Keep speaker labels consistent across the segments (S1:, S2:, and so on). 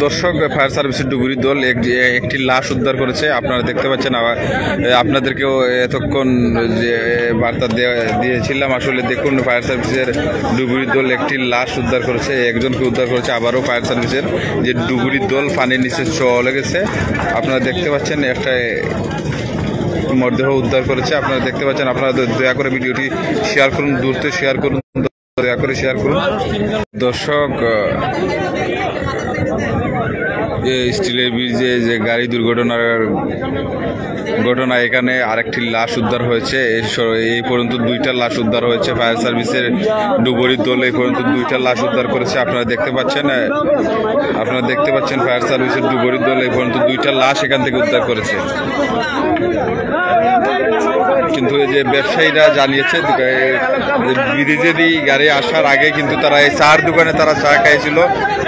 S1: দর্শক, ফায়ার সার্ভিসের ডুবুরি দল একটি লাশ উদ্ধার করেছে। আপনারা দেখতে পাচ্ছেন। আপনাদেরকেও এতক্ষণ যে বার্তা দিয়েছিলাম, আসলে দেখুন ফায়ার সার্ভিসের ডুবুরি দল একটি লাশ উদ্ধার করেছে, একজনকে উদ্ধার করেছে। আবারও ফায়ার সার্ভিসের যে ডুবুরি দল পানির নিচে চলে গেছে। আপনারা দেখতে পাচ্ছেন একটা মরদেহ উদ্ধার করেছে। আপনারা দেখতে পাচ্ছেন। আপনারা দয়া করে ভিডিওটি শেয়ার করুন, দ্রুত শেয়ার করুন, দয়া করে শেয়ার করুন। দর্শক, স্টিলের ব্রিজে যে গাড়ি দুর্ঘটনার ঘটনা, এখানে আরেকটি লাশ উদ্ধার হয়েছে। এই পর্যন্ত 2টা লাশ উদ্ধার হয়েছে। ফায়ার সার্ভিসের ডুবুরি দল এই পর্যন্ত 2টা লাশ উদ্ধার করেছে। আপনারা দেখতে পাচ্ছেন ফায়ার সার্ভিসের ডুবুরি দল এই পর্যন্ত 2টা লাশ এখান থেকে উদ্ধার করেছে। কিন্তু এই যে ব্যবসায়ীরা জানিয়েছে, ব্রিজেরই গাড়ি আসার আগে কিন্তু তারা এই চার দোকানে তারা চা খাইছিল।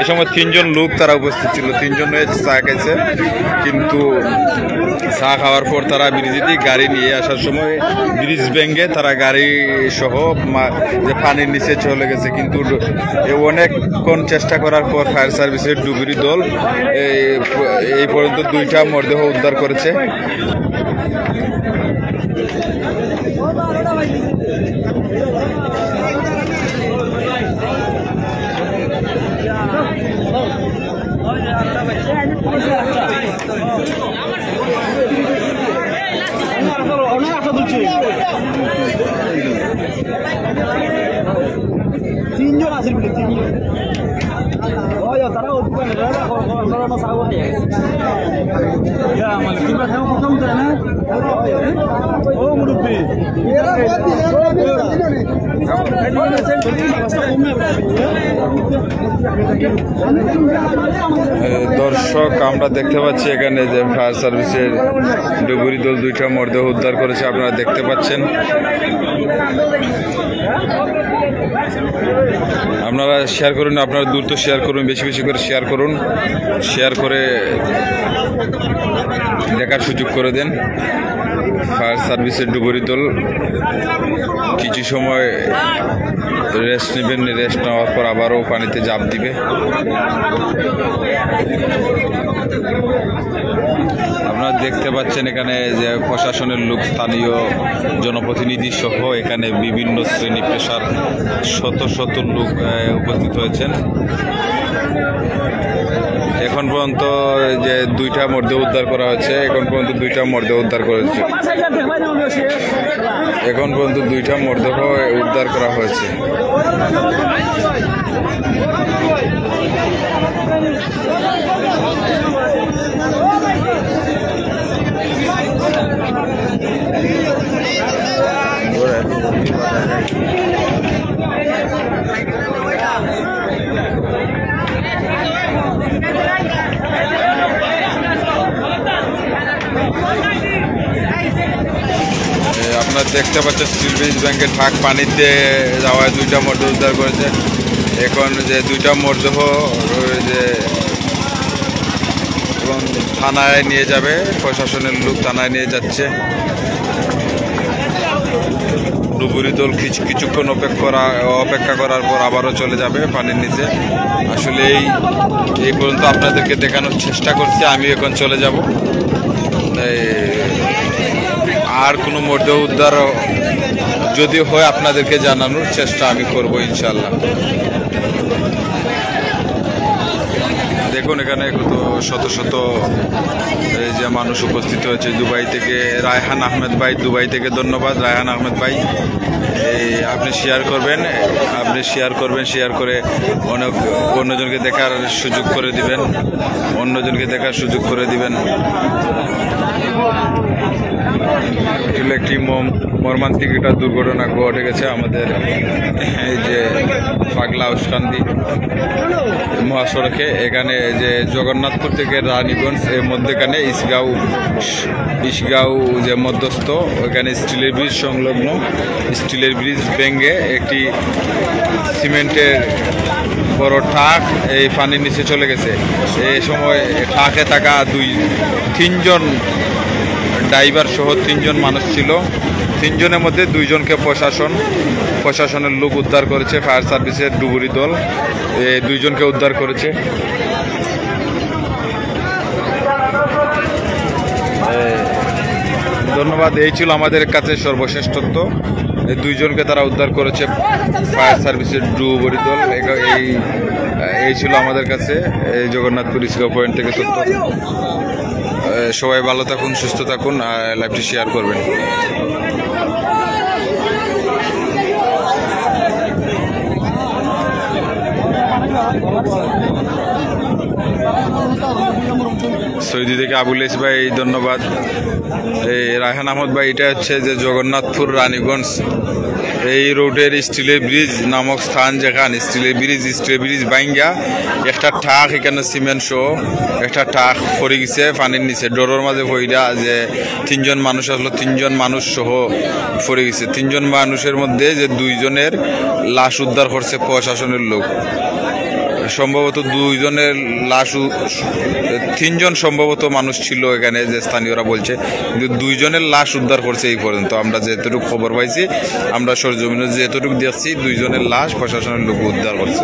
S1: এ সময় 3জন লোক তারা উপস্থিত ছিল, 3জন চা খাইছে। কিন্তু চা খাওয়ার পর তারা ব্রিজেরই গাড়ি নিয়ে আসার সময় ব্রিজ ভেঙে তারা গাড়ি সহ যে পানির নিচে চলে গেছে। কিন্তু অনেকক্ষণ চেষ্টা করার পর ফায়ার সার্ভিসের ডুবুরি দল এই পর্যন্ত 2টা মরদেহ উদ্ধার করেছে।
S2: তিনজন আছে বলে তিনজন তারা
S1: দর্শক, আমরা দেখতে পাচ্ছি এখানে যে ফায়ার সার্ভিসের ডুবুরি দল 2টা মরদেহ উদ্ধার করেছে। আপনারা দেখতে পাচ্ছেন। আপনারা শেয়ার করুন, আপনারা দ্রুত শেয়ার করুন, বেশি বেশি করে শেয়ার করুন, শেয়ার করে দেখার সুযোগ করে দেন। ফায়ার সার্ভিসের ডুবুরি দল কিছু সময় রেস্ট নেবেন, রেস্ট নেওয়ার পর আবারও পানিতে ঝাঁপ দিবে। আপনারা দেখতে পাচ্ছেন এখানে যে প্রশাসনের লোক, স্থানীয় জনপ্রতিনিধি সহ এখানে বিভিন্ন শ্রেণী পেশার শত শত লোক উপস্থিত হয়েছেন। এখন পর্যন্ত যে 2টা মরদেহ উদ্ধার করা হয়েছে, এখন পর্যন্ত 2টা মরদেহ উদ্ধার করেছে। এখন পর্যন্ত 2টা মরদেহ উদ্ধার করা হয়েছে। আপনারা দেখতে পাচ্ছেন স্টিল ব্রিজ ব্যাংকের ঠাক পানিতে যাওয়ায় 2টা মরদেহ উদ্ধার করেছে। এখন যে 2টা মরদেহ যে এবং থানায় নিয়ে যাবে, প্রশাসনের লোক থানায় নিয়ে যাচ্ছে। ডুবুরি দল কিছুক্ষণ অপেক্ষা করার পর আবারও চলে যাবে পানির নিচে। আসলে এই পর্যন্ত আপনাদেরকে দেখানোর চেষ্টা করছি। আমি এখন চলে যাব। আর কোনো মরদেহ উদ্ধার যদি হয় আপনাদেরকে জানানোর চেষ্টা আমি করব ইনশাল্লাহ। দেখুন এখানে কত শত শত যে মানুষ উপস্থিত হয়েছে। দুবাই থেকে রায়হান আহমেদ ভাই, দুবাই থেকে ধন্যবাদ রায়হান আহমেদ ভাই। আপনি শেয়ার করবেন, শেয়ার করে অন্যজনকে দেখার সুযোগ করে দিবেন, একটি মর্মান্তিক একটা দুর্ঘটনা ঘটে গেছে আমাদের এই যে পাগলা উস্কান্দি মহাসড়কে। এখানে যে জগন্নাথপুর থেকে রানীগঞ্জ এর মধ্যেখানে ইসগাঁও যে মধ্যস্থ, ওইখানে স্টিলের ব্রিজ সংলগ্ন স্টিলের ব্রিজ ভেঙে একটি সিমেন্টের বড় ট্রাক এই পানির নিচে চলে গেছে। এই সময় ট্রাকে থাকা 3জন ড্রাইভার সহ 3জন মানুষ ছিল। 3জনের মধ্যে 2জনকে প্রশাসনের লোক উদ্ধার করেছে। ফায়ার সার্ভিসের ডুবুরি দল 2জনকে উদ্ধার করেছে। ধন্যবাদ। এই ছিল আমাদের কাছে সর্বশ্রেষ্ঠত্ব। এই দুইজনকে তারা উদ্ধার করেছে ফায়ার সার্ভিসের ডুবুরি দল। এই ছিল আমাদের কাছে এই জগন্নাথপুর ইস্কা পয়েন্ট থেকে তথ্য। সবাই ভালো থাকুন, সুস্থ থাকুন, লাইভটি শেয়ার করবেন। সৌদি থেকে আবুল ইস ভাই ধন্যবাদ। এই রায়হান আহমদ ভাই, এটা হচ্ছে যে জগন্নাথপুর রানীগঞ্জ এই রোডের স্টিলের ব্রিজ নামক স্থান, যেখানে স্টিলের ব্রিজ ভাঙ্গা একটা ঠাক এখানে সিমেন্ট সহ একটা ঠাক পড়ে গেছে পানির নিচে। ডরের মাঝে ভইরা যে 3 জন মানুষ আসলো, 3 জন মানুষ সহ পড়ে গেছে। 3 জন মানুষের মধ্যে যে 2 জনের লাশ উদ্ধার করছে প্রশাসনের লোক। সম্ভবত 2 জনের লাশ, 3 জন সম্ভবত মানুষ ছিল এখানে যে স্থানীয়রা বলছে, কিন্তু 2 জনের লাশ উদ্ধার করছে এই পর্যন্ত। আমরা যেতটুকু খবর পাইছি, আমরা সরজমিনে যেতটুকু দেখছি, 2 জনের লাশ প্রশাসনের লোক উদ্ধার করছে।